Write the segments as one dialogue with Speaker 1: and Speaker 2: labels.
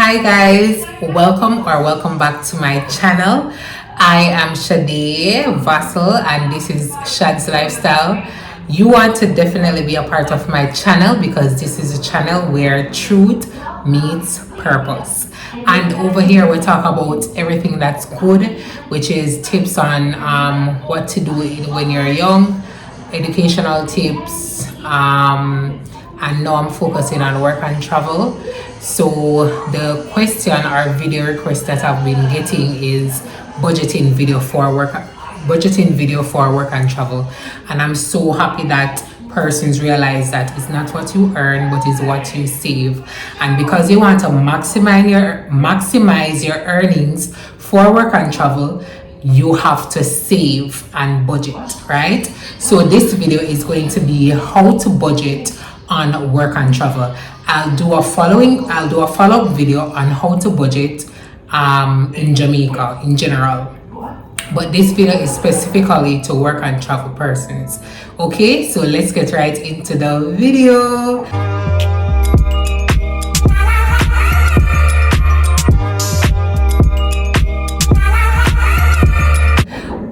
Speaker 1: Hi guys, welcome back to my channel. I am Shade Vassal and this is Shad's Lifestyle. You want to definitely be a part of my channel because this is a channel where truth meets purpose. And over here we talk about everything that's good, which is tips on what to do when you're young, educational tips, and now I'm focusing on work and travel. So the question or video request that I've been getting is budgeting video for work and travel, and I'm so happy that persons realize that it's not what you earn but is what you save. And because you want to maximize your earnings for work and travel, you have to save and budget, right? So this video is going to be how to budget on work and travel. I'll do a follow-up video on how to budget in Jamaica in general, but this video is specifically to work and travel persons. Okay, so let's get right into the video.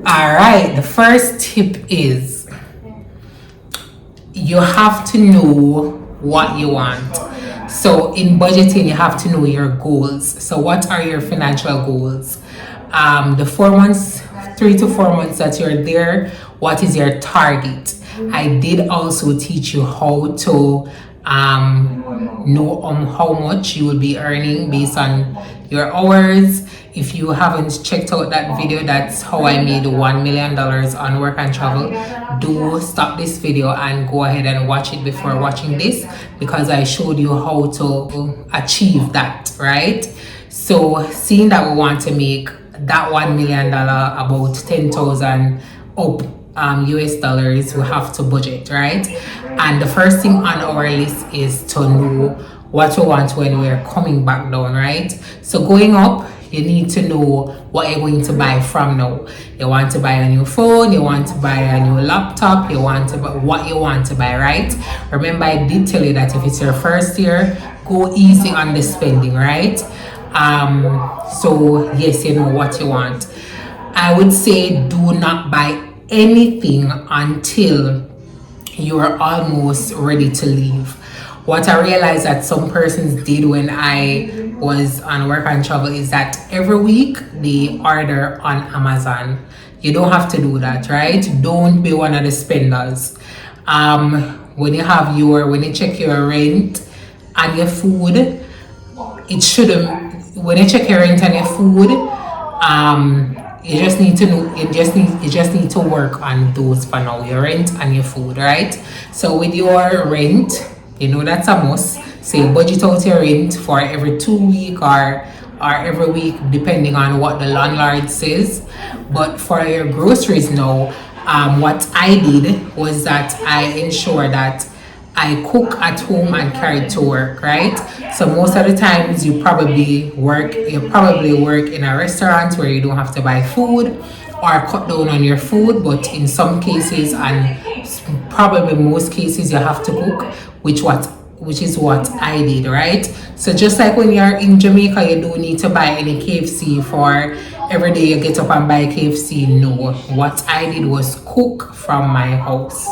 Speaker 1: All right, the first tip is you have to know what you want. So in budgeting, you have to know your goals. So what are your financial goals? The 3 to 4 months that you're there, what is your target? I did also teach you how to know how much you will be earning based on your hours. If you haven't checked out that video, that's how I made $1 million on work and travel. Do stop this video and go ahead and watch it before watching this, because I showed you how to achieve that, right? So seeing that we want to make that $1 million about 10,000 up US dollars, we have to budget, right? And the first thing on our list is to know what we want when we're coming back down, right? So going up, you need to know what you're going to buy from now. You want to buy a new phone, you want to buy a new laptop, you want to buy what you want to buy, right? Remember, I did tell you that if it's your first year, go easy on the spending, right? So yes, you know what you want. I would say do not buy anything until you are almost ready to leave. What I realized that some persons did when I was on work and travel is that every week they order on Amazon. You don't have to do that, right? Don't be one of the spenders. When you check your rent and your food, when you check your rent and your food, you just need to know, you just need to work on those for now, your rent and your food, right? So with your rent, you know that's a must. Say budget out your rent for every 2 weeks or every week, depending on what the landlord says. But for your groceries now, what I did was that I ensure that I cook at home and carry it to work, right? So most of the times you probably work in a restaurant where you don't have to buy food or cut down on your food, but in some cases and probably most cases you have to cook, which is what I did, right? So just like when you're in Jamaica, you don't need to buy any KFC for every day you get up and buy KFC. No, what I did was cook from my house,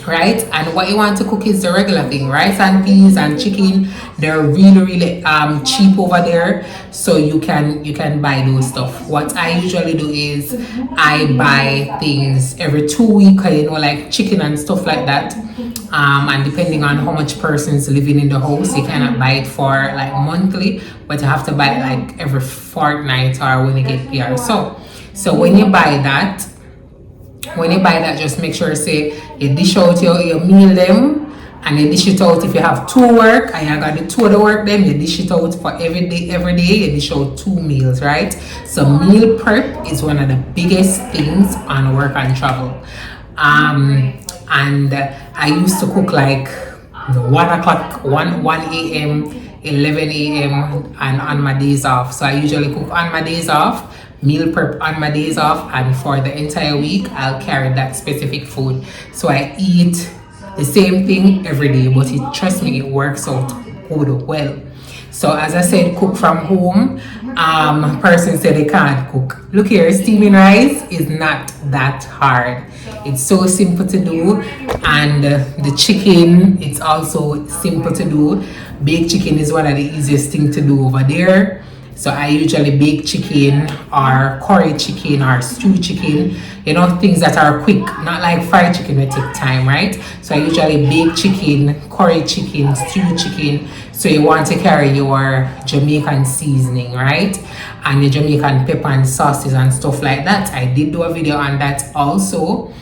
Speaker 1: right? And what you want to cook is the regular thing, rice and peas and chicken. They're really cheap over there, so you can buy those stuff. What I usually do is I buy things every 2 weeks, like chicken and stuff like that. And depending on how much persons living in the house, you cannot buy it for like monthly, but you have to buy it like every fortnight or when you get here. So when you buy that, just make sure say you dish out your meal them, and you dish it out if you have 2 work and you got the 2 of the work them, you dish it out for every day you dish out 2 meals, right? So meal prep is one of the biggest things on work and travel. And I used to cook like 1 o'clock, 1 a.m, 11 a.m, and on my days off. So I usually cook on my days off, meal prep on my days off, and for the entire week I'll carry that specific food. So I eat the same thing every day, but trust me, it works out good well. So as I said, cook from home. Person said they can't cook. Look here, steaming rice is not that hard. It's so simple to do, and the chicken, it's also simple to do. Baked chicken is one of the easiest thing to do over there. So I usually bake chicken or curry chicken or stew chicken, you know, things that are quick, not like fried chicken will take time, right? So I usually bake chicken, curry chicken, stew chicken. So you want to carry your Jamaican seasoning, right? And your Jamaican pepper and sauces and stuff like that. I did do a video on that also,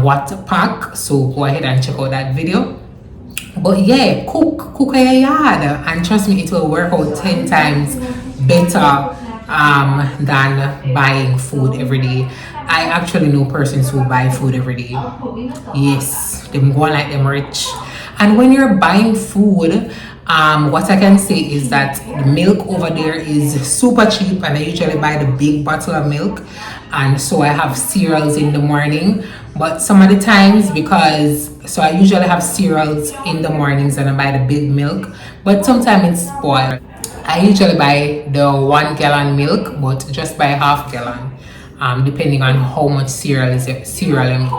Speaker 1: what to pack. So go ahead and check out that video. But yeah, cook in your yard, and trust me, it will work out 10 times better than buying food every day. I actually know persons who buy food every day. Yes, them go like them rich. And when you're buying food, what I can say is that the milk over there is super cheap, and I usually buy the big bottle of milk, and so I have cereals in the morning. But some of the times, so I usually have cereals in the mornings and I buy the big milk, but sometimes it's spoiled. I usually buy the 1 gallon milk, but just buy half gallon, depending on how much cereal I mix.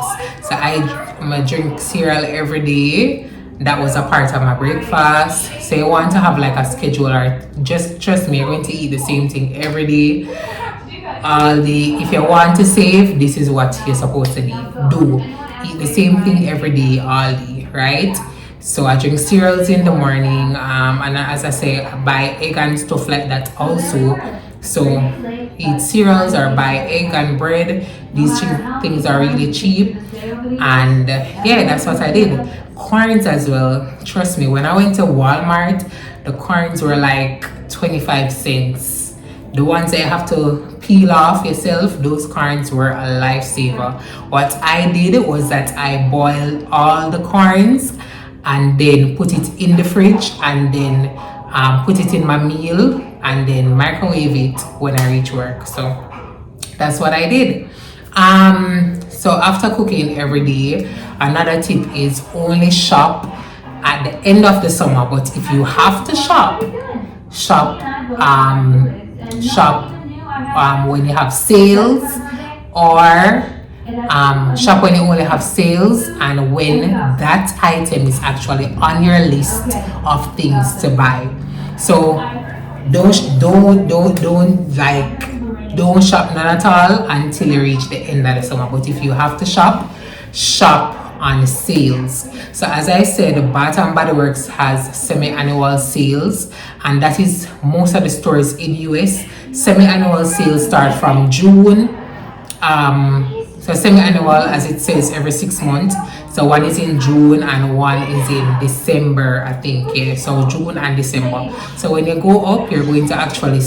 Speaker 1: So I drink cereal every day. That was a part of my breakfast. So you want to have like a schedule, or just trust me, you're going to eat the same thing every day. If you want to save, this is what you're supposed to do. Eat the same thing every day, all day, right? So I drink cereals in the morning, and as I say, I buy egg and stuff like that also. So eat cereals or buy egg and bread. These things are really cheap, and yeah, that's what I did. Corns as well. Trust me, when I went to Walmart, the corns were like 25 cents. The ones that you have to peel off yourself, those corns were a lifesaver. What I did was that I boiled all the corns and then put it in the fridge, and then put it in my meal, and then microwave it when I reach work. So that's what I did. So after cooking every day, another tip is only shop at the end of the summer. But if you have to shop when you have sales, or shop when you only have sales, and when that item is actually on your list of things to buy. So don't shop none at all until you reach the end of the summer. But if you have to shop on sales. So as I said, Bath and Body Works has semi-annual sales, and that is most of the stores in US. Semi-annual sales start from June. So semi-annual, as it says, every 6 months. So one is in June and one is in December, I think. Yeah, so June and December. So when you go up, you're going to actually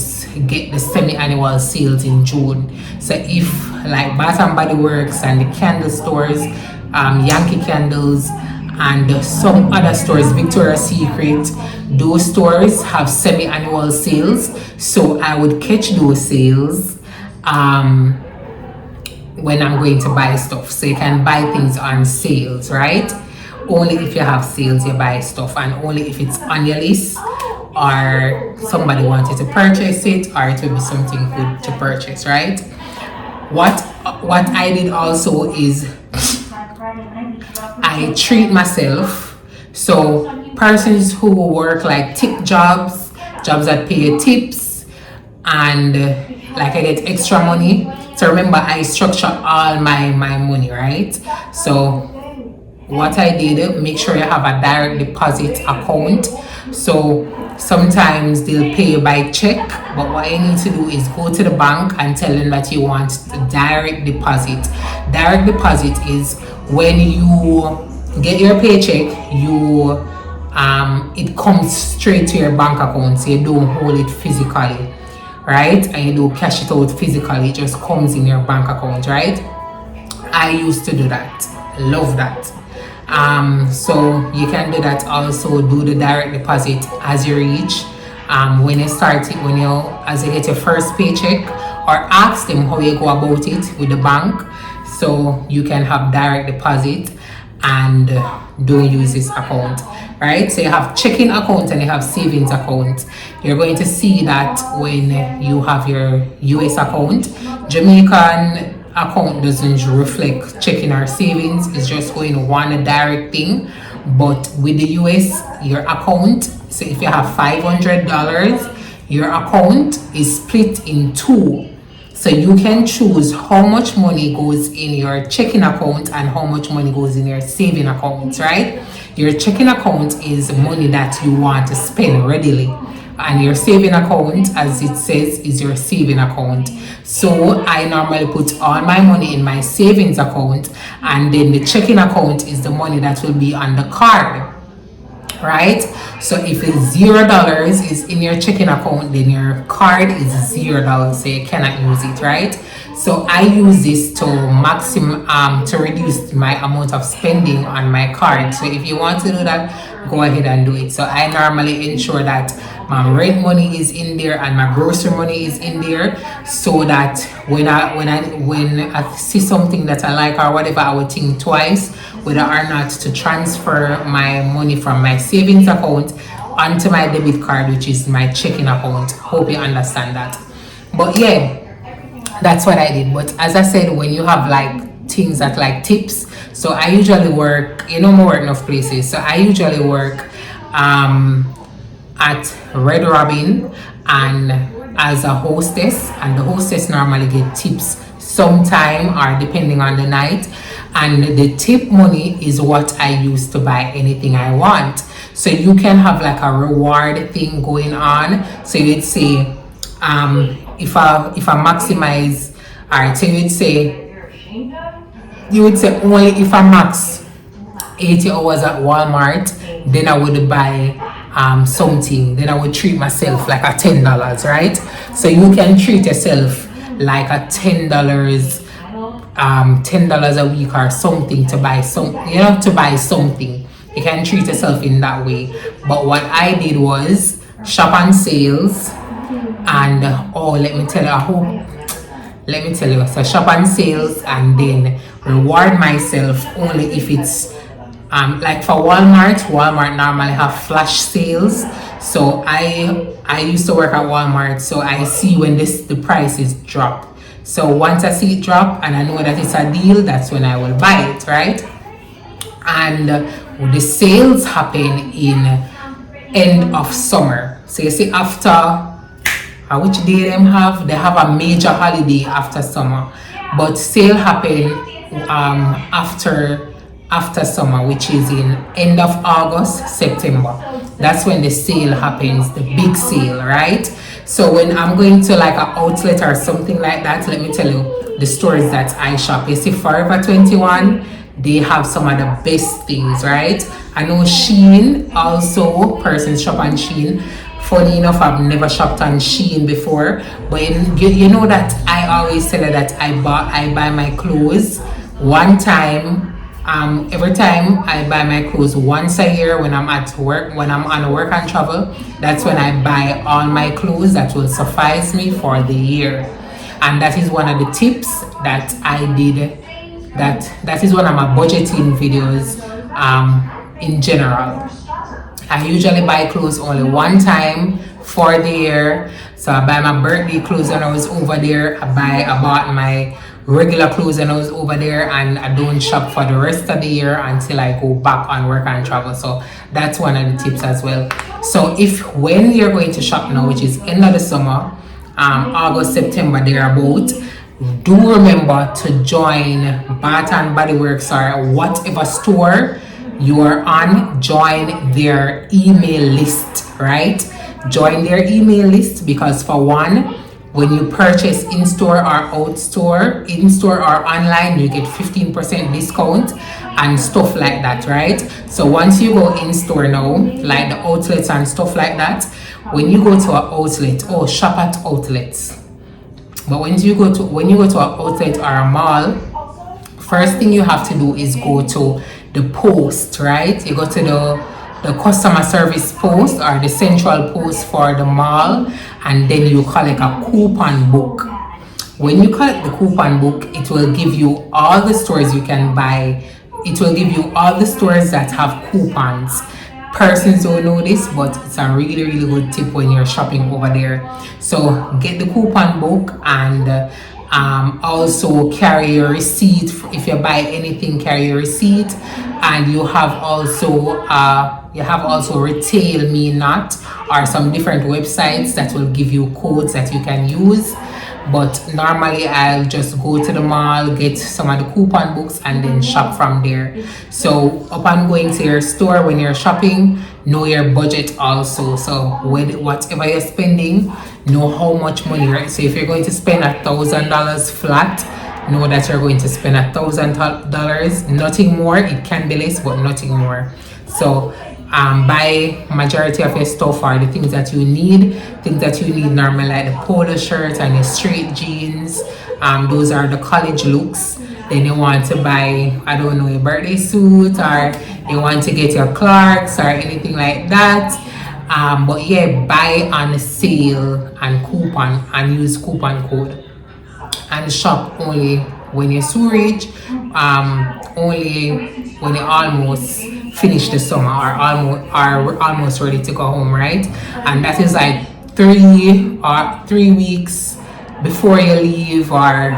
Speaker 1: get the semi-annual sales in June. So if like Bath and Body Works and the candle stores, Yankee Candles, and some other stores, Victoria's Secret, those stores have semi-annual sales. So I would catch those sales when I'm going to buy stuff. So you can buy things on sales, right? Only if you have sales you buy stuff, and only if it's on your list, or somebody wanted to purchase it, or it will be something good to purchase, right? What I did also is I treat myself. So persons who work like tip jobs that pay you tips, and like I get extra money. So remember, I structure all my money, right? So what I did, make sure you have a direct deposit account. So sometimes they'll pay you by check, but what you need to do is go to the bank and tell them that you want direct deposit. Direct deposit is when you get your paycheck, it comes straight to your bank account, so you don't hold it physically, right? And you don't cash it out physically, it just comes in your bank account, right? I used to do that. Love that. So you can do that also. Do the direct deposit as you reach, when you start it, as you get your first paycheck, or ask them how you go about it with the bank, so you can have direct deposit and don't use this account. right? So you have checking account and you have savings account. You're going to see that when you have your US account, Jamaican account doesn't reflect checking or savings. It's just going one direct thing. But with the US, your account, so if you have $500, your account is split in two. So you can choose how much money goes in your checking account and how much money goes in your saving account, right? Your checking account is money that you want to spend readily. And your saving account, as it says, is your saving account. So I normally put all my money in my savings account, and then the checking account is the money that will be on the card, right? So if it's $0 is in your checking account, then your card is $0, so you cannot use it, right? So I use this to to reduce my amount of spending on my card. So if you want to do that, go ahead and do it. So I normally ensure that my rent money is in there and my grocery money is in there, so that when I see something that I like or whatever, I would think twice whether or not to transfer my money from my savings account onto my debit card, which is my checking account. Hope you understand that. But yeah, that's what I did. But as I said, when you have like things that like tips, so I usually work, I work enough places, so I usually work at Red Robin and as a hostess, and the hostess normally get tips sometime or depending on the night, and the tip money is what I use to buy anything I want. So you can have like a reward thing going on. So you'd say if I maximize, all right, so you would say only if I max 80 hours at Walmart, then I would buy something, then I would treat myself like a $10, right? So you can treat yourself like a $10 a week or something to buy something. You can treat yourself in that way. But what I did was shop on sales, and let me tell you, so shop on sales and then reward myself only if it's like for Walmart normally have flash sales. So I used to work at Walmart, so I see when the prices drop. So once I see it drop and I know that it's a deal, that's when I will buy it, right? And the sales happen in end of summer. So you see after which day they have a major holiday after summer, but sale happen after summer, which is in end of August, September. That's when the sale happens, the big sale, right? So when I'm going to like an outlet or something like that, let me tell you the stores that I shop. You see Forever 21, they have some of the best things, right? I know Shein also, persons shop on Shein. Funny enough, I've never shopped on Shein before, but you know that I always tell her that I buy my clothes one time. Every time I buy my clothes once a year when I'm at work, when I'm on work and travel, that's when I buy all my clothes that will suffice me for the year. And that is one of the tips that I did. That is one of my budgeting videos in general. I usually buy clothes only one time for the year. So I buy my birthday clothes when I was over there. I bought my regular clothes when I was over there, and I don't shop for the rest of the year until I go back on work and travel. So that's one of the tips as well. So when you're going to shop now, which is end of the summer, August, September, thereabout, do remember to join Bath and Body Works or whatever store you are on. Or their email list, right? Join their email list, because for one, when you purchase in-store or in-store or online, you get 15% discount and stuff like that, right? So once you go in-store now, like the outlets and stuff like that, when you go to an outlet, shop at outlets. But when you go to an outlet or a mall, first thing you have to do is go to the post, right? You go to the customer service post or the central post for the mall, and then you collect a coupon book. When you collect the coupon book, it will give you all the stores you can buy. It will give you all the stores that have coupons persons don't know this, but it's a really really good tip when you're shopping over there. So get the coupon book, and also carry your receipt. If you buy anything, carry your receipt. And you have also Retail Me Not, or some different websites that will give you codes that you can use. But normally I'll just go to the mall, get some of the coupon books, and then shop from there. So upon going to your store, when you're shopping, know your budget also. So with whatever you're spending, know how much money, right? So if you're going to spend $1,000 flat, know that you're going to spend $1,000, nothing more. It can be less, but nothing more. So buy majority of your stuff, or the things that you need normally, like the polo shirt and the straight jeans. Those are the college looks. Then you want to buy, I don't know, a birthday suit, or you want to get your Clarks or anything like that. But yeah, buy on sale and coupon, and use coupon code, and shop only when you're so rich, only when you almost finish the summer, or almost ready to go home, right? And that is like 3 weeks before you leave, or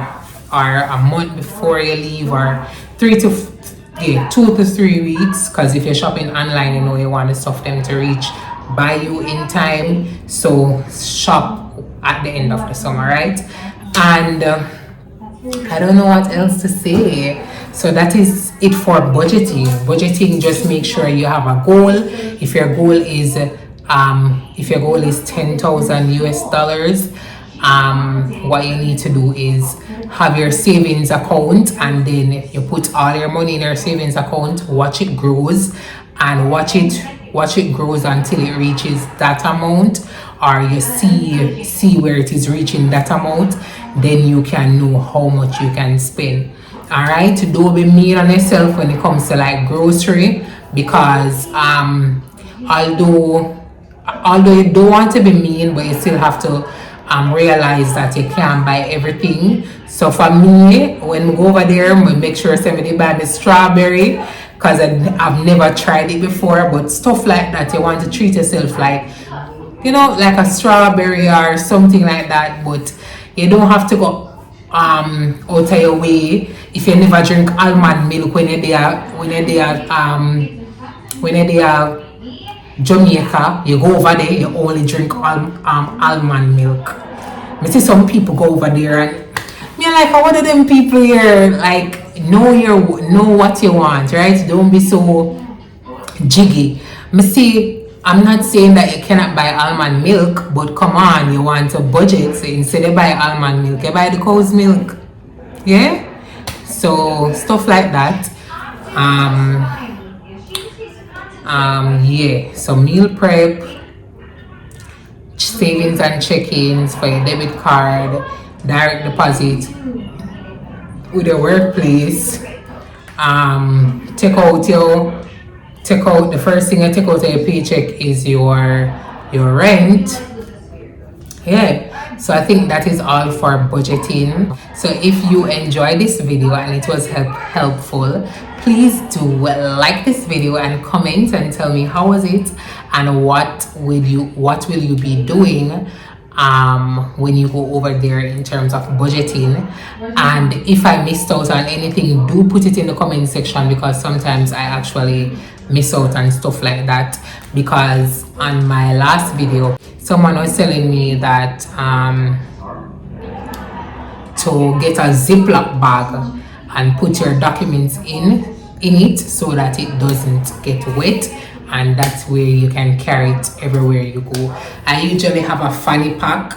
Speaker 1: a month before you leave, or 2 to 3 weeks, because if you're shopping online, you know you want the stuff them to reach by you in time. So shop at the end of the summer, right? And I don't know what else to say. So that is it for budgeting. Just make sure you have a goal. If your goal is $10,000 US, what you need to do is have your savings account, and then you put all your money in your savings account, watch it grows, and watch it grows until it reaches that amount, or you see where it is reaching that amount. Then you can know how much you can spend. All right, don't be mean on yourself when it comes to like grocery, because although you don't want to be mean, but you still have to realize that you can't buy everything. So for me, when we go over there, we make sure somebody buy the strawberry, because I've never tried it before. But stuff like that, you want to treat yourself like, like a strawberry or something like that. But you don't have to go out of your way. If you never drink almond milk when you're there Jamaica, you go over there, you only drink almond milk. I see some people go over there, and me like, what are them people here? Like, know what you want, right? Don't be so jiggy. I'm not saying that you cannot buy almond milk, but come on, you want a budget. So instead of buy almond milk, you buy the cow's milk. Yeah? So stuff like that. Yeah. So meal prep, savings and check-ins for your debit card, direct deposit with your workplace. The first thing you take out of your paycheck is your rent. Yeah, so I think that is all for budgeting. So if you enjoyed this video and it was helpful, please do like this video and comment and tell me how was it, and what will you be doing when you go over there in terms of budgeting. And if I missed out on anything, do put it in the comment section, because sometimes I actually miss out on stuff like that. Because on my last video, someone was telling me that to get a Ziploc bag and put your documents in it so that it doesn't get wet, and that's where you can carry it everywhere you go. I usually have a fanny pack,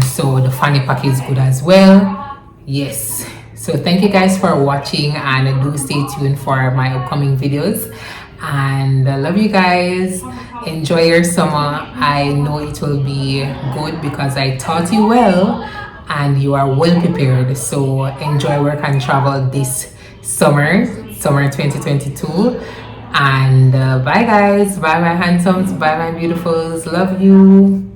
Speaker 1: so the fanny pack is good as well. Yes, so thank you guys for watching, and do stay tuned for my upcoming videos, and I love you guys. Enjoy your summer. I know it will be good because I taught you well and you are well prepared. So enjoy work and travel this summer 2022. And bye guys, bye my handsomes, bye my beautifuls, love you.